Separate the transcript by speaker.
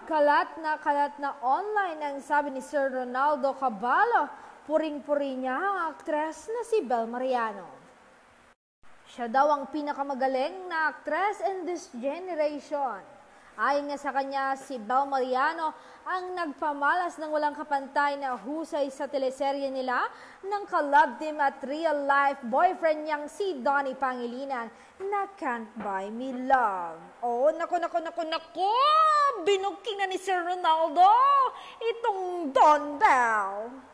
Speaker 1: kalat na online ang sabi ni Sir Ronaldo Caballo, puring-puri niya ang aktres na si Bel Mariano. Siya daw ang pinakamagaling na aktres in this generation. Ayon nga sa kanya, si Bel Mariano ang nagpamalas ng walang kapantay na husay sa teleserye nila ng ka-love team at real-life boyfriend niyang si Donnie Pangilinan na Can't Buy Me Love. Oh, nako! Binuking na ni Sir Ronaldo itong Don Bell.